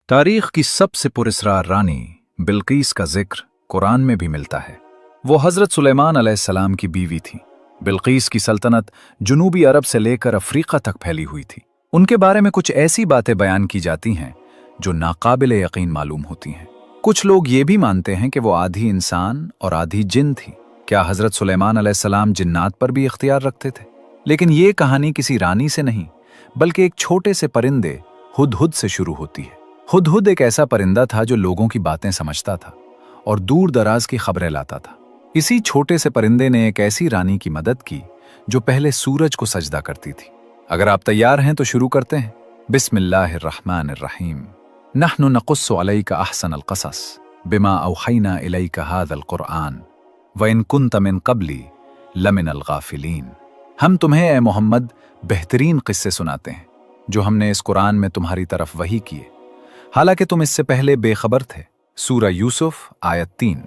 तारीख की सबसे पुरस्कार रानी बिल्कीस का जिक्र कुरान में भी मिलता है। वो हज़रत सुलेमान अलैहिस्सलाम की बीवी थी। बिल्कीस की सल्तनत जुनूबी अरब से लेकर अफ्रीका तक फैली हुई थी। उनके बारे में कुछ ऐसी बातें बयान की जाती हैं जो नाकाबिले यकीन मालूम होती हैं। कुछ लोग ये भी मानते हैं कि वो आधी इंसान और आधी जिन थी। क्या हज़रत सुलेमान अलैहिस्सलाम जिन्नात पर भी इख्तियार रखते थे? लेकिन ये कहानी किसी रानी से नहीं बल्कि एक छोटे से परिंदे हुदहुद से शुरू होती है। हुदहुद एक ऐसा परिंदा था जो लोगों की बातें समझता था और दूर दराज की खबरें लाता था। इसी छोटे से परिंदे ने एक ऐसी रानी की मदद की जो पहले सूरज को सजदा करती थी। अगर आप तैयार हैं तो शुरू करते हैं। बिस्मिल्लाहिर्रहमानिर्रहीम। नहनु नक़ुस्सु अलैका अहसनल क़सस बिमा औहैना इलैका हाज़ल क़ुरआन व इन कुन्त मिन क़ब्ली लमिनल गाफ़िलीन। हम तुम्हें ए मोहम्मद बेहतरीन क़िस्से सुनाते हैं जो हमने इस कुरान में तुम्हारी तरफ वही किए, हालांकि तुम इससे पहले बेखबर थे। सूरा यूसुफ आयत 3।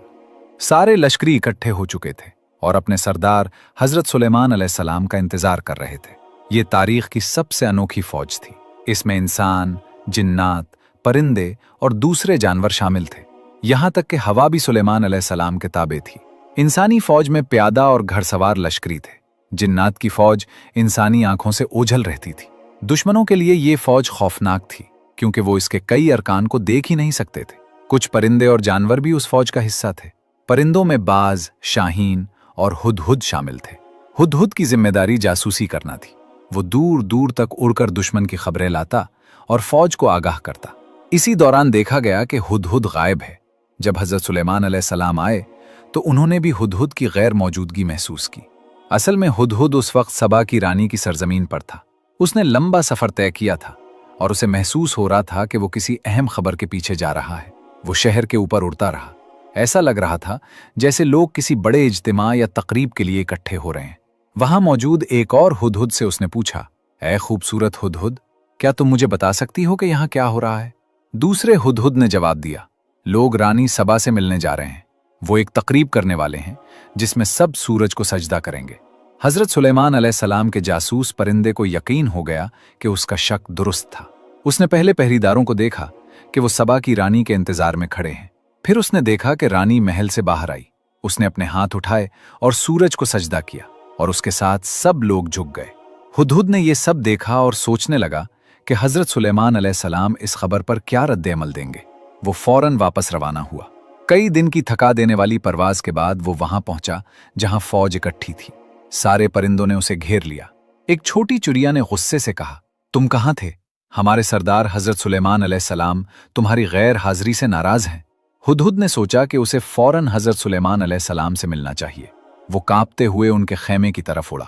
सारे लश्करी इकट्ठे हो चुके थे और अपने सरदार हजरत सुलेमान अलैहिस्सलाम का इंतजार कर रहे थे। ये तारीख की सबसे अनोखी फौज थी। इसमें इंसान, जिन्नात, परिंदे और दूसरे जानवर शामिल थे। यहां तक कि हवा भी सुलेमान अलैहिस्सलाम के ताबे थी। इंसानी फौज में प्यादा और घड़सवार लश्करी थे। जिन्नात की फौज इंसानी आंखों से ओझल रहती थी। दुश्मनों के लिए ये फौज खौफनाक थी क्योंकि वो इसके कई अरकान को देख ही नहीं सकते थे। कुछ परिंदे और जानवर भी उस फौज का हिस्सा थे। परिंदों में बाज, शाहीन और हुदहुद शामिल थे। हुदहुद की जिम्मेदारी जासूसी करना थी। वो दूर दूर तक उड़कर दुश्मन की खबरें लाता और फौज को आगाह करता। इसी दौरान देखा गया कि हुदहुद गायब है। जब हजरत सुलेमान अलैहिस्सलाम आए तो उन्होंने भी हुदहुद की गैर मौजूदगी महसूस की। असल में हुदहुद उस वक्त सबा की रानी की सरजमीन पर था। उसने लंबा सफर तय किया था और उसे महसूस हो रहा था कि वो किसी अहम खबर के पीछे जा रहा है। वो शहर के ऊपर उड़ता रहा। ऐसा लग रहा था जैसे लोग किसी बड़े इज्तिमा या तकरीब के लिए इकट्ठे हो रहे हैं। वहां मौजूद एक और हुदहुद से उसने पूछा, ऐ खूबसूरत हुदहुद, क्या तुम मुझे बता सकती हो कि यहाँ क्या हो रहा है? दूसरे हुदहुद ने जवाब दिया, लोग रानी सबा से मिलने जा रहे हैं। वो एक तकरीब करने वाले हैं जिसमें सब सूरज को सजदा करेंगे। हजरत सुलेमान अलैहिस्सलाम के जासूस परिंदे को यकीन हो गया कि उसका शक दुरुस्त था। उसने पहले पहरेदारों को देखा कि वो सबा की रानी के इंतजार में खड़े हैं। फिर उसने देखा कि रानी महल से बाहर आई। उसने अपने हाथ उठाए और सूरज को सजदा किया और उसके साथ सब लोग झुक गए। हुदहुद ने यह सब देखा और सोचने लगा कि हजरत सुलेमान अलैहिस्सलाम इस खबर पर क्या रद्द-ए-अमल देंगे। वो फौरन वापस रवाना हुआ। कई दिन की थका देने वाली परवाज के बाद वो वहां पहुंचा जहां फौज इकट्ठी थी। सारे परिंदों ने उसे घेर लिया। एक छोटी चिड़िया ने गुस्से से कहा, तुम कहां थे? हमारे सरदार हजरत सुलेमान अलैहिस्सलाम तुम्हारी गैर हाजिरी से नाराज हैं। हुदहुद ने सोचा कि उसे फौरन हजरत सुलेमान अलैहिस्सलाम से मिलना चाहिए। वो कांपते हुए उनके खेमे की तरफ उड़ा।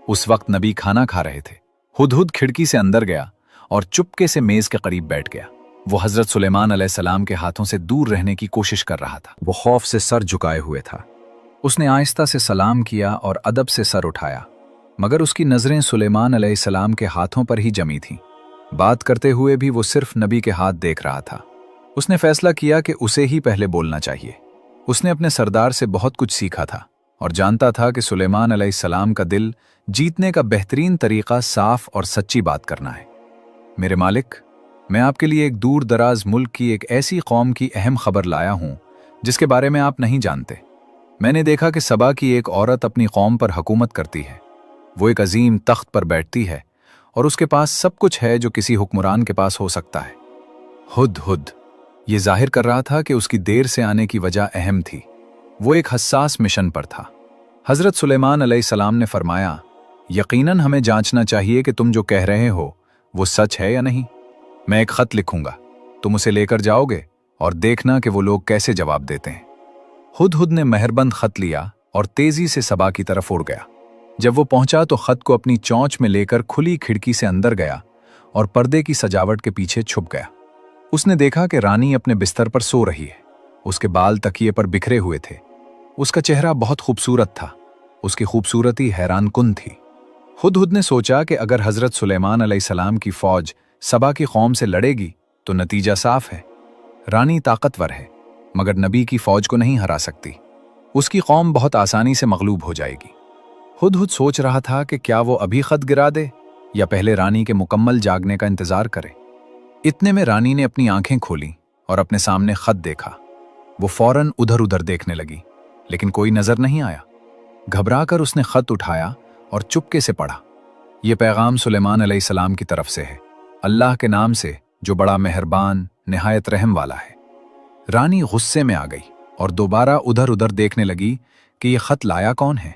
उस वक्त नबी खाना खा रहे थे। हुदहुद खिड़की से अंदर गया और चुपके से मेज के करीब बैठ गया। वो हजरत सुलेमान अलैहिस्सलाम के हाथों से दूर रहने की कोशिश कर रहा था। वो खौफ से सर झुकाए हुए था। उसने आहिस्ता से सलाम किया और अदब से सर उठाया, मगर उसकी नजरें सुलेमान अलैहिस्सलाम के हाथों पर ही जमी थीं। बात करते हुए भी वो सिर्फ नबी के हाथ देख रहा था। उसने फैसला किया कि उसे ही पहले बोलना चाहिए। उसने अपने सरदार से बहुत कुछ सीखा था और जानता था कि सुलेमान अलैहिस्सलाम का दिल जीतने का बेहतरीन तरीका साफ और सच्ची बात करना है। मेरे मालिक, मैं आपके लिए एक दूर दराज मुल्क की एक ऐसी कौम की अहम खबर लाया हूं जिसके बारे में आप नहीं जानते। मैंने देखा कि सबा की एक औरत अपनी कौम पर हुकूमत करती है। वो एक अजीम तख्त पर बैठती है और उसके पास सब कुछ है जो किसी हुक्मरान के पास हो सकता है। हुदहुद ये जाहिर कर रहा था कि उसकी देर से आने की वजह अहम थी। वो एक हसास मिशन पर था। हजरत सुलेमान अलैहिस्सलाम ने फरमाया, यकीनन हमें जांचना चाहिए कि तुम जो कह रहे हो वो सच है या नहीं। मैं एक खत लिखूंगा, तुम उसे लेकर जाओगे और देखना कि वो लोग कैसे जवाब देते हैं। हुदहुद ने मेहरबंद खत लिया और तेजी से सबा की तरफ उड़ गया। जब वो पहुंचा तो खत को अपनी चोंच में लेकर खुली खिड़की से अंदर गया और पर्दे की सजावट के पीछे छुप गया। उसने देखा कि रानी अपने बिस्तर पर सो रही है। उसके बाल तकिए पर बिखरे हुए थे। उसका चेहरा बहुत खूबसूरत था। उसकी खूबसूरती हैरान कुन थी। हुदहुद ने सोचा कि अगर हजरत सुलेमान अलैहिस्सलाम की फौज सबा की कौम से लड़ेगी तो नतीजा साफ है। रानी ताकतवर है मगर नबी की फौज को नहीं हरा सकती। उसकी कौम बहुत आसानी से मगलूब हो जाएगी। हुदहुद सोच रहा था कि क्या वो अभी खत गिरा दे या पहले रानी के मुकम्मल जागने का इंतजार करे। इतने में रानी ने अपनी आंखें खोली और अपने सामने खत देखा। वो फौरन उधर उधर देखने लगी, लेकिन कोई नजर नहीं आया। घबराकर उसने खत उठाया और चुपके से पढ़ा। ये पैगाम सुलेमान अलैहिस्सलाम की तरफ से है, अल्लाह के नाम से जो बड़ा मेहरबान निहायत रहम वाला है। रानी गुस्से में आ गई और दोबारा उधर उधर देखने लगी कि ये खत लाया कौन है।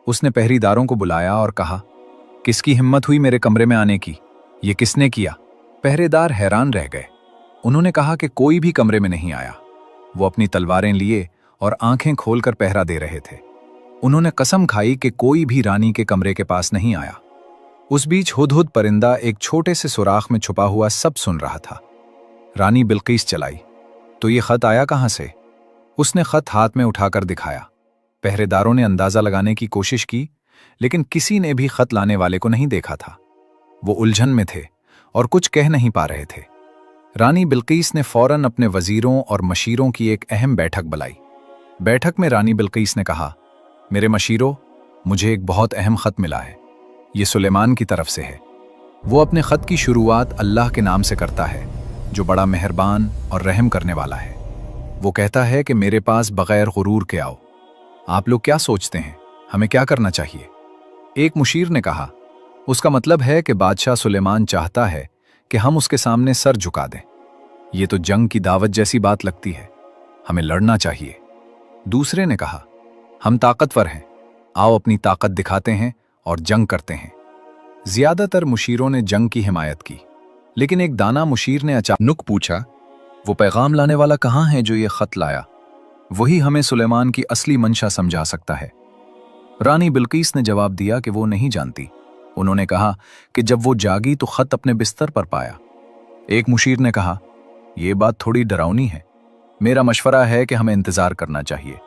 उसने पहरेदारों को बुलाया और कहा, किसकी हिम्मत हुई मेरे कमरे में आने की? ये किसने किया? पहरेदार हैरान रह गए। उन्होंने कहा कि कोई भी कमरे में नहीं आया। वो अपनी तलवारें लिए और आंखें खोलकर पहरा दे रहे थे। उन्होंने कसम खाई कि कोई भी रानी के कमरे के पास नहीं आया। उस बीच हुदहुद परिंदा एक छोटे से सुराख में छुपा हुआ सब सुन रहा था। रानी बिल्कीस चलाई, तो ये खत आया कहां से? उसने खत हाथ में उठाकर दिखाया। पहरेदारों ने अंदाजा लगाने की कोशिश की, लेकिन किसी ने भी खत लाने वाले को नहीं देखा था। वो उलझन में थे और कुछ कह नहीं पा रहे थे। रानी बिल्कीस ने फौरन अपने वजीरों और मशीरों की एक अहम बैठक बुलाई। बैठक में रानी बिल्कीस ने कहा, मेरे मशीरों, मुझे एक बहुत अहम खत मिला है। ये सुलेमान की तरफ से है। वो अपने खत की शुरुआत अल्लाह के नाम से करता है, जो बड़ा मेहरबान और रहम करने वाला है। वो कहता है कि मेरे पास बगैर गुरूर के आओ। आप लोग क्या सोचते हैं, हमें क्या करना चाहिए? एक मुशीर ने कहा, उसका मतलब है कि बादशाह सुलेमान चाहता है कि हम उसके सामने सर झुका दें। ये तो जंग की दावत जैसी बात लगती है, हमें लड़ना चाहिए। दूसरे ने कहा, हम ताकतवर हैं, आओ अपनी ताकत दिखाते हैं और जंग करते हैं। ज्यादातर मुशीरों ने जंग की हिमायत की, लेकिन एक दाना मुशीर ने अचानक पूछा, वो पैगाम लाने वाला कहाँ है जो ये खत लाया? वही हमें सुलेमान की असली मंशा समझा सकता है। रानी बिल्कीस ने जवाब दिया कि वो नहीं जानती। उन्होंने कहा कि जब वो जागी तो खत अपने बिस्तर पर पाया। एक मुशीर ने कहा, यह बात थोड़ी डरावनी है, मेरा मशवरा है कि हमें इंतजार करना चाहिए।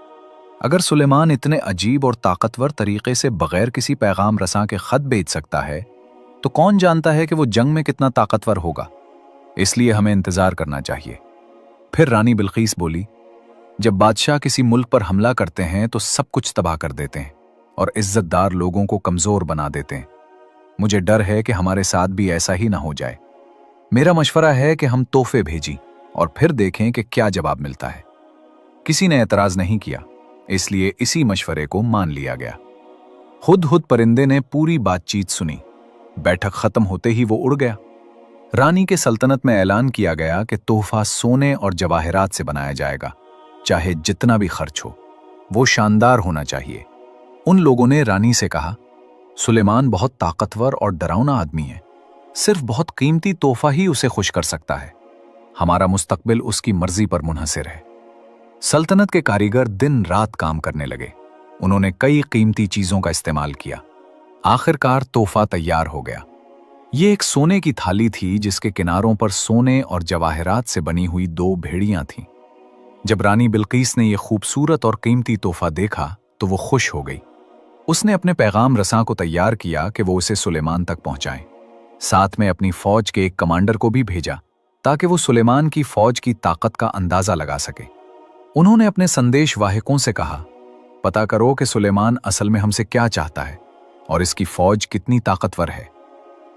अगर सुलेमान इतने अजीब और ताकतवर तरीके से बगैर किसी पैगाम रसां के खत भेज सकता है, तो कौन जानता है कि वो जंग में कितना ताकतवर होगा। इसलिए हमें इंतजार करना चाहिए। फिर रानी बिल्कीस बोली, जब बादशाह किसी मुल्क पर हमला करते हैं तो सब कुछ तबाह कर देते हैं और इज्जतदार लोगों को कमजोर बना देते हैं। मुझे डर है कि हमारे साथ भी ऐसा ही ना हो जाए। मेरा मशवरा है कि हम तोहफे भेजें और फिर देखें कि क्या जवाब मिलता है। किसी ने एतराज नहीं किया, इसलिए इसी मशवरे को मान लिया गया। हुदहुद परिंदे ने पूरी बातचीत सुनी। बैठक खत्म होते ही वो उड़ गया। रानी के सल्तनत में ऐलान किया गया कि तोहफा सोने और जवाहरात से बनाया जाएगा, चाहे जितना भी खर्च हो। वो शानदार होना चाहिए। उन लोगों ने रानी से कहा, सुलेमान बहुत ताकतवर और डरावना आदमी है, सिर्फ बहुत कीमती तोहफा ही उसे खुश कर सकता है। हमारा मुस्तकबिल उसकी मर्जी पर मुनहसिर है। सल्तनत के कारीगर दिन रात काम करने लगे। उन्होंने कई कीमती चीजों का इस्तेमाल किया। आखिरकार तोहफा तैयार हो गया। ये एक सोने की थाली थी जिसके किनारों पर सोने और जवाहरात से बनी हुई 2 भेड़ियां थीं। जब रानी बिल्कीस ने यह खूबसूरत और कीमती तोहफा देखा तो वो खुश हो गई। उसने अपने पैगाम रसां को तैयार किया कि वो उसे सुलेमान तक पहुंचाएं। साथ में अपनी फौज के एक कमांडर को भी भेजा ताकि वो सुलेमान की फौज की ताकत का अंदाजा लगा सके। उन्होंने अपने संदेश वाहकों से कहा, पता करो कि सुलेमान असल में हमसे क्या चाहता है और इसकी फौज कितनी ताकतवर है।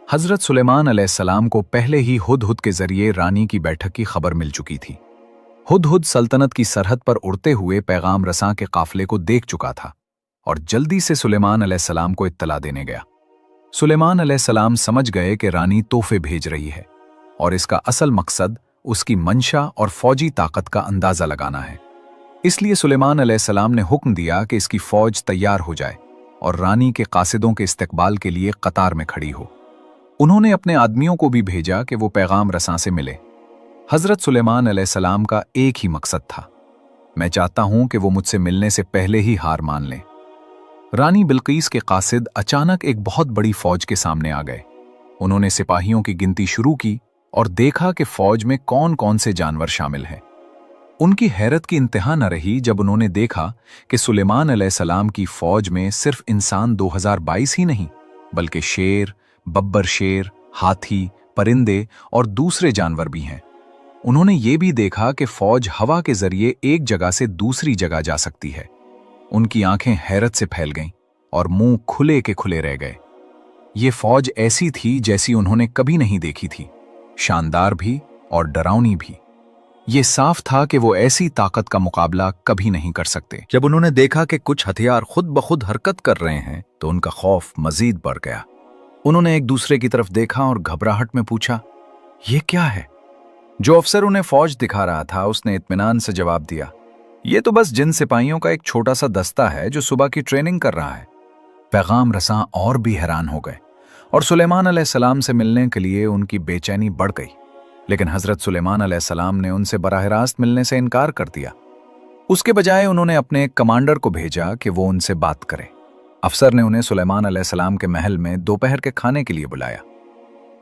हजरत सुलेमान अलैहिस्सलाम को पहले ही हुदहुद के जरिए रानी की बैठक की खबर मिल चुकी थी। हुदहुद सल्तनत की सरहद पर उड़ते हुए पैगाम रसां के काफिले को देख चुका था और जल्दी से सुलेमान अलैहिस्सलाम को इत्तला देने गया। सुलेमान अलैहिस्सलाम समझ गए कि रानी तोहफे भेज रही है और इसका असल मकसद उसकी मंशा और फौजी ताकत का अंदाजा लगाना है। इसलिए सुलेमान अलैहिस्सलाम ने हुक्म दिया कि इसकी फौज तैयार हो जाए और रानी के कासिदों के इस्तकबाल के लिए कतार में खड़ी हो। उन्होंने अपने आदमियों को भी भेजा कि वो पैगाम रसां से मिले। हजरत सुलेमान अलैहिस्सलाम का एक ही मकसद था, मैं चाहता हूं कि वो मुझसे मिलने से पहले ही हार मान लें। रानी बिल्कीस के कासिद अचानक एक बहुत बड़ी फौज के सामने आ गए। उन्होंने सिपाहियों की गिनती शुरू की और देखा कि फौज में कौन कौन से जानवर शामिल हैं। उनकी हैरत की इंतहा न रही जब उन्होंने देखा कि सुलेमान अलैहिस्सलाम की फौज में सिर्फ इंसान 2022 ही नहीं, बल्कि शेर, बब्बर शेर, हाथी, परिंदे और दूसरे जानवर भी हैं। उन्होंने ये भी देखा कि फौज हवा के जरिए एक जगह से दूसरी जगह जा सकती है। उनकी आंखें हैरत से फैल गईं और मुंह खुले के खुले रह गए। ये फौज ऐसी थी जैसी उन्होंने कभी नहीं देखी थी। शानदार भी और डरावनी भी। ये साफ था कि वो ऐसी ताकत का मुकाबला कभी नहीं कर सकते। जब उन्होंने देखा कि कुछ हथियार खुद ब खुद हरकत कर रहे हैं तो उनका खौफ मजीद बढ़ गया। उन्होंने एक दूसरे की तरफ देखा और घबराहट में पूछा, ये क्या है? जो अफसर उन्हें फौज दिखा रहा था उसने इत्मीनान से जवाब दिया, ये तो बस जिन सिपाहियों का एक छोटा सा दस्ता है जो सुबह की ट्रेनिंग कर रहा है। पैगाम रसां और भी हैरान हो गए और सुलेमान अलैहिस्सलाम से मिलने के लिए उनकी बेचैनी बढ़ गई, लेकिन हजरत सुलेमान अलैहिस्सलाम ने उनसे बराह रास्त मिलने से इनकार कर दिया। उसके बजाय उन्होंने अपने एक कमांडर को भेजा कि वो उनसे बात करे। अफसर ने उन्हें सुलेमान अलैहिस्सलाम के महल में दोपहर के खाने के लिए बुलाया।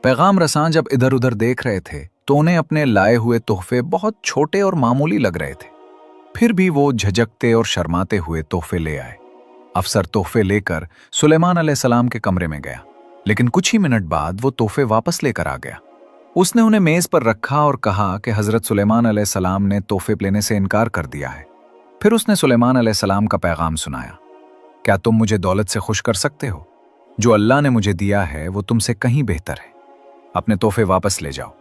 पैगाम रसां जब इधर उधर देख रहे थे तो उन्हें अपने लाए हुए तोहफे बहुत छोटे और मामूली लग रहे थे। फिर भी वो झिझकते और शर्माते हुए तोहफे ले आए। अफसर तोहफे लेकर सुलेमान अलैहिस्सलाम के कमरे में गया, लेकिन कुछ ही मिनट बाद वो तोहफे वापस लेकर आ गया। उसने उन्हें मेज पर रखा और कहा कि हजरत सुलेमान अलैहिस्सलाम ने तोहफे लेने से इनकार कर दिया है। फिर उसने सुलेमान अलैहिस्सलाम का पैगाम सुनाया, क्या तुम मुझे दौलत से खुश कर सकते हो? जो अल्लाह ने मुझे दिया है वो तुमसे कहीं बेहतर है। अपने तोहफे वापस ले जाओ।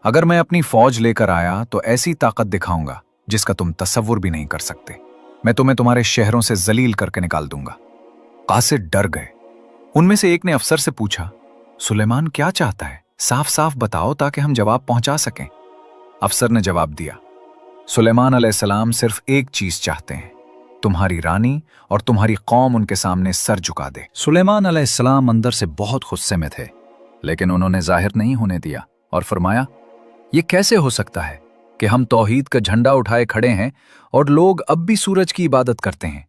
अगर मैं अपनी फौज लेकर आया तो ऐसी ताकत दिखाऊंगा जिसका तुम तसव्वुर भी नहीं कर सकते। मैं तुम्हें तुम्हारे शहरों से जलील करके निकाल दूंगा। कासिद डर गए। उनमें से एक ने अफसर से पूछा, सुलेमान क्या चाहता है? साफ साफ बताओ ताकि हम जवाब पहुंचा सकें। अफसर ने जवाब दिया, सुलेमान अलैहिस्सलाम सिर्फ एक चीज चाहते हैं, तुम्हारी रानी और तुम्हारी कौम उनके सामने सर झुका दे। सुलेमान अलैहिस्सलाम अंदर से बहुत गुस्से में थे, लेकिन उन्होंने जाहिर नहीं होने दिया और फरमाया, ये कैसे हो सकता है कि हम तौहीद का झंडा उठाए खड़े हैं और लोग अब भी सूरज की इबादत करते हैं।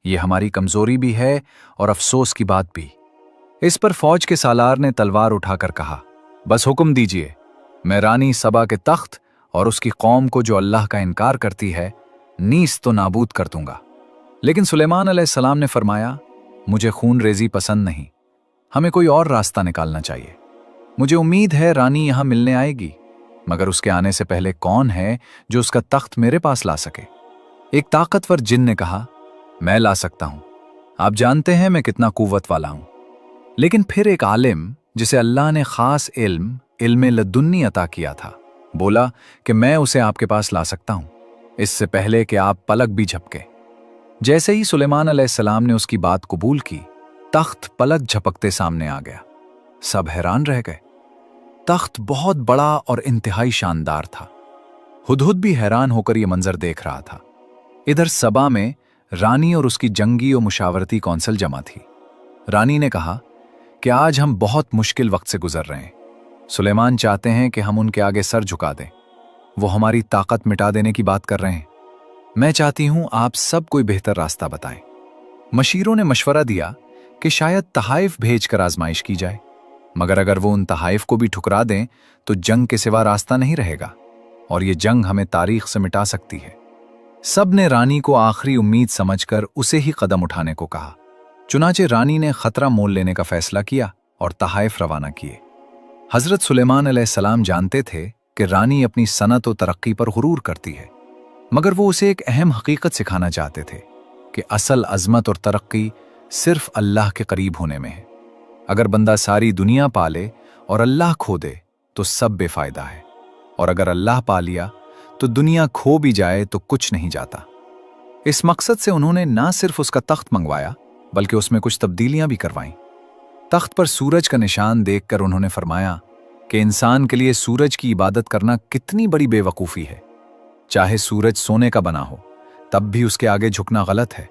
ये हमारी कमजोरी भी है और अफसोस की बात भी। इस पर फौज के सालार ने तलवार उठाकर कहा, बस हुक्म दीजिए, मैं रानी सबा के तख्त और उसकी कौम को जो अल्लाह का इनकार करती है नीस तो नाबूद कर दूंगा। लेकिन सुलेमान अलैहिस्सलाम ने फरमाया, मुझे खून रेजी पसंद नहीं, हमें कोई और रास्ता निकालना चाहिए। मुझे उम्मीद है रानी यहां मिलने आएगी, मगर उसके आने से पहले कौन है जो उसका तख्त मेरे पास ला सके? एक ताकतवर जिन ने कहा, मैं ला सकता हूं, आप जानते हैं मैं कितना कुव्वत वाला हूं। लेकिन फिर एक आलिम जिसे अल्लाह ने खास इल्म लदुन्नी अता किया था, बोला कि मैं उसे आपके पास ला सकता हूं, इससे पहले कि आप पलक भी झपके। जैसे ही सुलेमान अलैहिस्सलाम ने उसकी बात कबूल की, तख्त पलक झपकते सामने आ गया। सब हैरान रह गए। तख्त बहुत बड़ा और इंतहाई शानदार था। हुदहुद भी हैरान होकर यह मंजर देख रहा था। इधर सबा में रानी और उसकी जंगी और मुशावरती कौंसिल जमा थी। रानी ने कहा कि आज हम बहुत मुश्किल वक्त से गुजर रहे हैं। सुलेमान चाहते हैं कि हम उनके आगे सर झुका दें। वो हमारी ताकत मिटा देने की बात कर रहे हैं। मैं चाहती हूं आप सब कोई बेहतर रास्ता बताएं। मशीरों ने मशवरा दिया कि शायद तहाइफ भेजकर आजमाइश की जाए, मगर अगर वो उन तहाइफ को भी ठुकरा दें तो जंग के सिवा रास्ता नहीं रहेगा और ये जंग हमें तारीख से मिटा सकती है। सब ने रानी को आखिरी उम्मीद समझकर उसे ही कदम उठाने को कहा। चुनाचे रानी ने खतरा मोल लेने का फैसला किया और तहाइफ रवाना किए। हजरत सुलेमान अलैहिस्सलाम जानते थे कि रानी अपनी सनत और तरक्की पर गुरूर करती है, मगर वो उसे एक अहम हकीकत सिखाना चाहते थे कि असल अजमत और तरक्की सिर्फ अल्लाह के करीब होने में है। अगर बंदा सारी दुनिया पाले और अल्लाह खो दे तो सब बेफायदा है, और अगर अल्लाह पा लिया तो दुनिया खो भी जाए तो कुछ नहीं जाता। इस मकसद से उन्होंने ना सिर्फ उसका तख्त मंगवाया बल्कि उसमें कुछ तब्दीलियां भी करवाईं। तख्त पर सूरज का निशान देखकर उन्होंने फरमाया कि इंसान के लिए सूरज की इबादत करना कितनी बड़ी बेवकूफ़ी है। चाहे सूरज सोने का बना हो तब भी उसके आगे झुकना गलत है।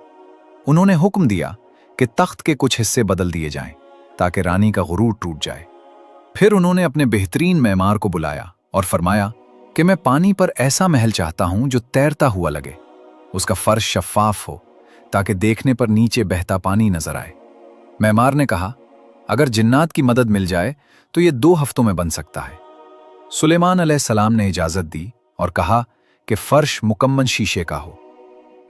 उन्होंने हुक्म दिया कि तख्त के कुछ हिस्से बदल दिए जाएं ताकि रानी का गुरूर टूट जाए। फिर उन्होंने अपने बेहतरीन मेमार को बुलाया और फरमाया कि मैं पानी पर ऐसा महल चाहता हूं जो तैरता हुआ लगे, उसका फर्श शफाफ हो ताकि देखने पर नीचे बहता पानी नजर आए। मेमार ने कहा, अगर जिन्नात की मदद मिल जाए तो यह 2 हफ्तों में बन सकता है। सुलेमान अलैहिस्सलाम ने इजाजत दी और कहा कि फर्श मुकम्मल शीशे का हो।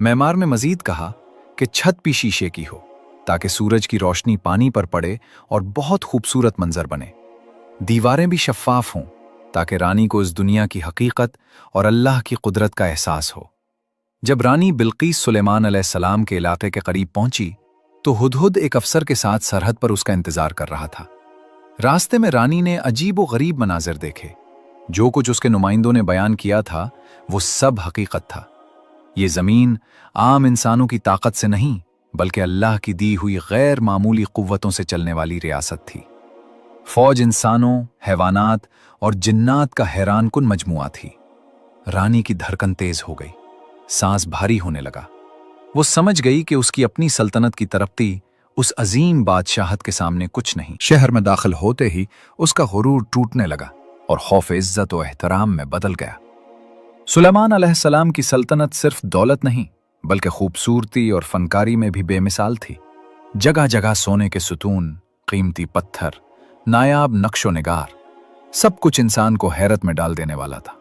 मेमार ने मजीद कहा कि छत भी शीशे की हो ताकि सूरज की रोशनी पानी पर पड़े और बहुत खूबसूरत मंजर बने। दीवारें भी शफाफ हों ताकि रानी को इस दुनिया की हकीकत और अल्लाह की कुदरत का एहसास हो। जब रानी बिल्कीस सुलेमान अलैहिस्सलाम के इलाके के करीब पहुंची तो हुदहुद एक अफसर के साथ सरहद पर उसका इंतजार कर रहा था। रास्ते में रानी ने अजीब व गरीब मनाजिर देखे। जो कुछ उसके नुमाइंदों ने बयान किया था वो सब हकीकत था। ये ज़मीन आम इंसानों की ताकत से नहीं बल्कि अल्लाह की दी हुई गैर मामूली कुव्वतों से चलने वाली रियासत थी। फौज इंसानों, हैवानात और जिन्नात का हैरानकुन मजमुआ थी। रानी की धड़कन तेज हो गई, सांस भारी होने लगा। वो समझ गई कि उसकी अपनी सल्तनत की तरक्की उस अजीम बादशाहत के सामने कुछ नहीं। शहर में दाखिल होते ही उसका गुरूर टूटने लगा और खौफ इज्जत और एहतराम में बदल गया। सुलेमान अलैहिस्सलाम की सल्तनत सिर्फ दौलत नहीं बल्कि खूबसूरती और फनकारी में भी बेमिसाल थी। जगह जगह सोने के सुतून, कीमती पत्थर, नायाब नक्शो निगार, सब कुछ इंसान को हैरत में डाल देने वाला था।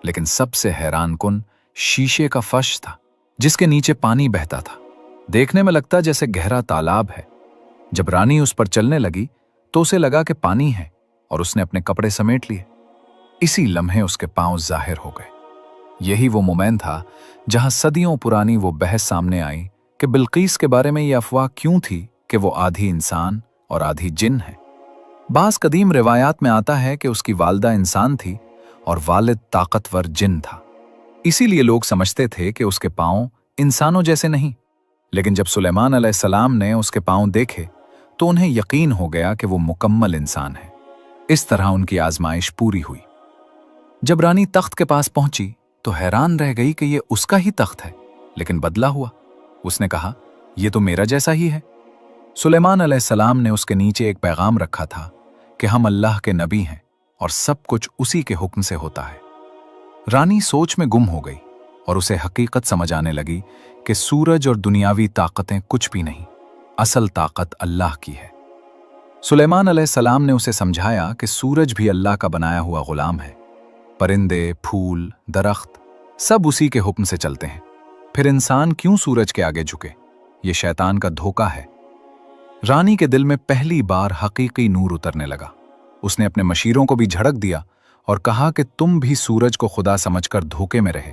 लेकिन सबसे हैरानकुन शीशे का फर्श था जिसके नीचे पानी बहता था। देखने में लगता जैसे गहरा तालाब है। जब रानी उस पर चलने लगी तो उसे लगा कि पानी है और उसने अपने कपड़े समेट लिए। इसी लम्हे उसके पांव जाहिर हो गए। यही वो मोमेंट था जहां सदियों पुरानी वो बहस सामने आई कि बिल्कीस के बारे में ये अफवाह क्यों थी कि वो आधी इंसान और आधी जिन है। बास कदीम रिवायात में आता है कि उसकी वालदा इंसान थी और वालिद ताकतवर जिन था। इसीलिए लोग समझते थे कि उसके पांव इंसानों जैसे नहीं। लेकिन जब सुलेमान अलैहिस्सलाम ने उसके पांव देखे तो उन्हें यकीन हो गया कि वो मुकम्मल इंसान है। इस तरह उनकी आजमाइश पूरी हुई। जब रानी तख्त के पास पहुंची तो हैरान रह गई कि ये उसका ही तख्त है, लेकिन बदला हुआ। उसने कहा, यह तो मेरा जैसा ही है। सुलेमान अलैहिस्सलाम ने उसके नीचे एक पैगाम रखा था कि हम अल्लाह के नबी हैं और सब कुछ उसी के हुक्म से होता है। रानी सोच में गुम हो गई और उसे हकीकत समझ आने लगी कि सूरज और दुनियावी ताकतें कुछ भी नहीं, असल ताकत अल्लाह की है। सुलेमान अलैहिस्सलाम ने उसे समझाया कि सूरज भी अल्लाह का बनाया हुआ गुलाम है। परिंदे, फूल, दरख्त सब उसी के हुक्म से चलते हैं। फिर इंसान क्यों सूरज के आगे झुके? ये शैतान का धोखा है। रानी के दिल में पहली बार हकीकी नूर उतरने लगा। उसने अपने मशीरों को भी झड़क दिया और कहा कि तुम भी सूरज को खुदा समझकर धोखे में रहे।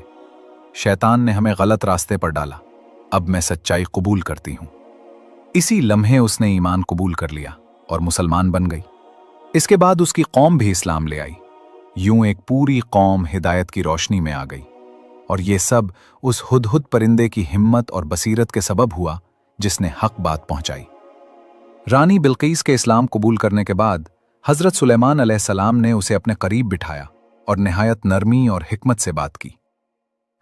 शैतान ने हमें गलत रास्ते पर डाला, अब मैं सच्चाई कबूल करती हूं। इसी लम्हे उसने ईमान कबूल कर लिया और मुसलमान बन गई। इसके बाद उसकी कौम भी इस्लाम ले आई। यूं एक पूरी कौम हिदायत की रोशनी में आ गई। और ये सब उस हुदहुद परिंदे की हिम्मत और बसीरत के सबब हुआ जिसने हक बात पहुंचाई। रानी बिल्कीस के इस्लाम कबूल करने के बाद हजरत सुलेमान अलैहिस्सलाम ने उसे अपने करीब बिठाया और निहायत नरमी और हिकमत से बात की।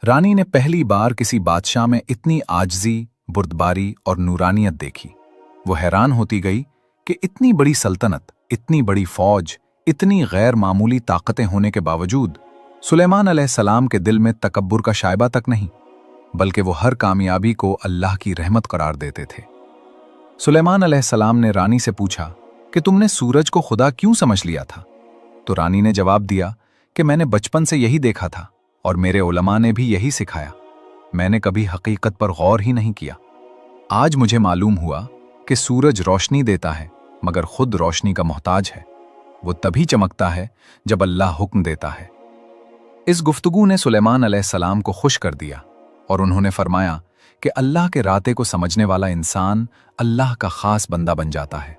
रानी ने पहली बार किसी बादशाह में इतनी आजजी, बुर्दबारी और नूरानियत देखी। वो हैरान होती गई कि इतनी बड़ी सल्तनत, इतनी बड़ी फौज, इतनी गैर मामूली ताकतें होने के बावजूद सुलेमान अलैहिस्सलाम के दिल में तकब्बुर का शायबा तक नहीं, बल्कि वो हर कामयाबी को अल्लाह की रहमत करार देते थे। सुलेमान अलैहिस्सलाम ने रानी से पूछा कि तुमने सूरज को खुदा क्यों समझ लिया था? तो रानी ने जवाब दिया कि मैंने बचपन से यही देखा था और मेरे उलमा ने भी यही सिखाया। मैंने कभी हकीकत पर गौर ही नहीं किया। आज मुझे मालूम हुआ कि सूरज रोशनी देता है मगर खुद रोशनी का मोहताज है। वो तभी चमकता है जब अल्लाह हुक्म देता है। इस गुफ्तगू ने सुलेमान अलैहिस्सलाम को खुश कर दिया और उन्होंने फरमाया कि अल्लाह के राते को समझने वाला इंसान अल्लाह का खास बंदा बन जाता है।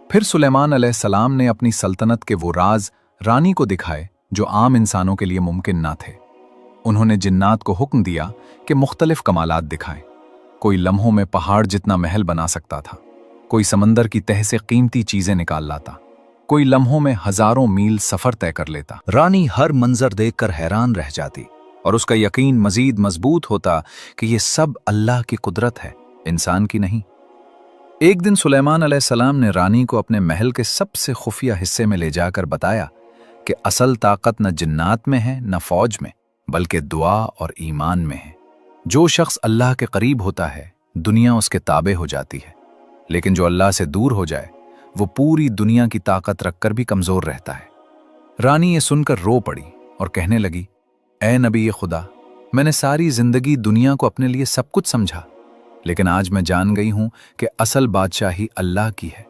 फिर सुलेमान अलैहिस्सलाम ने अपनी सल्तनत के वो राज रानी को दिखाए जो आम इंसानों के लिए मुमकिन ना थे। उन्होंने जिन्नात को हुक्म दिया कि मुख्तलिफ कमालात दिखाएं। कोई लम्हों में पहाड़ जितना महल बना सकता था, कोई समंदर की तह से कीमती चीजें निकाल लाता, कोई लम्हों में हजारों मील सफर तय कर लेता। रानी हर मंजर देखकर हैरान रह जाती और उसका यकीन मजीद मजबूत होता कि ये सब अल्लाह की कुदरत है, इंसान की नहीं। एक दिन सुलेमान अलैहिस्सलाम ने रानी को अपने महल के सबसे खुफिया हिस्से में ले जाकर बताया कि असल ताकत न जिन्नात में है न फौज में, बल्कि दुआ और ईमान में है। जो शख्स अल्लाह के करीब होता है दुनिया उसके ताबे हो जाती है, लेकिन जो अल्लाह से दूर हो जाए वो पूरी दुनिया की ताकत रखकर भी कमजोर रहता है। रानी ये सुनकर रो पड़ी और कहने लगी, ऐ नबी खुदा, मैंने सारी जिंदगी दुनिया को अपने लिए सब कुछ समझा, लेकिन आज मैं जान गई हूं कि असल बादशाही अल्लाह की है।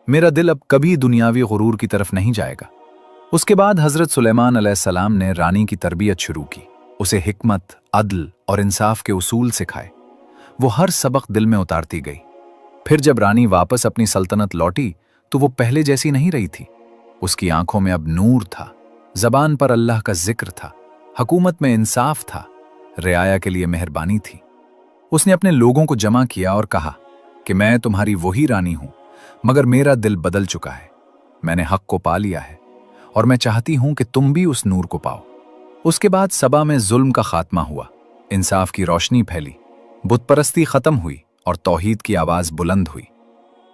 मेरा दिल अब कभी दुनियावी गुरूर की तरफ नहीं जाएगा। उसके बाद हजरत सुलेमान अलैहिस्सलाम ने रानी की तरबियत शुरू की। उसे हिकमत, अदल और इंसाफ के उसूल सिखाए। वो हर सबक दिल में उतारती गई। फिर जब रानी वापस अपनी सल्तनत लौटी तो वो पहले जैसी नहीं रही थी। उसकी आंखों में अब नूर था, जबान पर अल्लाह का जिक्र था, हुकूमत में इंसाफ था, रियाया के लिए मेहरबानी थी। उसने अपने लोगों को जमा किया और कहा कि मैं तुम्हारी वही रानी हूं, मगर मेरा दिल बदल चुका है। मैंने हक को पा लिया है और मैं चाहती हूं कि तुम भी उस नूर को पाओ। उसके बाद सबा में जुल्म का खात्मा हुआ, इंसाफ की रोशनी फैली, बुतपरस्ती खत्म हुई और तौहीद की आवाज बुलंद हुई।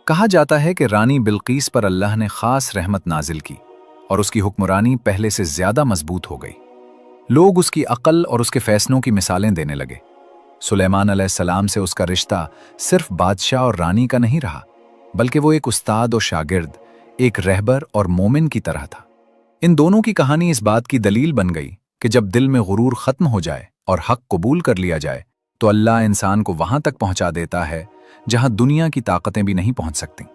कहा जाता है कि रानी बिल्कीस पर अल्लाह ने खास रहमत नाजिल की और उसकी हुक्मरानी पहले से ज्यादा मजबूत हो गई। लोग उसकी अक्ल और उसके फैसलों की मिसालें देने लगे। सुलेमान अलैहिस्सलाम से उसका रिश्ता सिर्फ बादशाह और रानी का नहीं रहा, बल्कि वो एक उस्ताद और शागिर्द, एक रहबर और मोमिन की तरह था। इन दोनों की कहानी इस बात की दलील बन गई कि जब दिल में गुरूर खत्म हो जाए और हक कबूल कर लिया जाए तो अल्लाह इंसान को वहां तक पहुंचा देता है जहां दुनिया की ताकतें भी नहीं पहुंच सकती।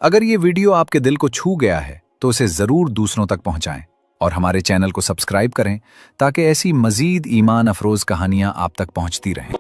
अगर ये वीडियो आपके दिल को छू गया है तो इसे जरूर दूसरों तक पहुंचाएं और हमारे चैनल को सब्सक्राइब करें ताकि ऐसी मजीद ईमान अफरोज कहानियां आप तक पहुंचती रहें।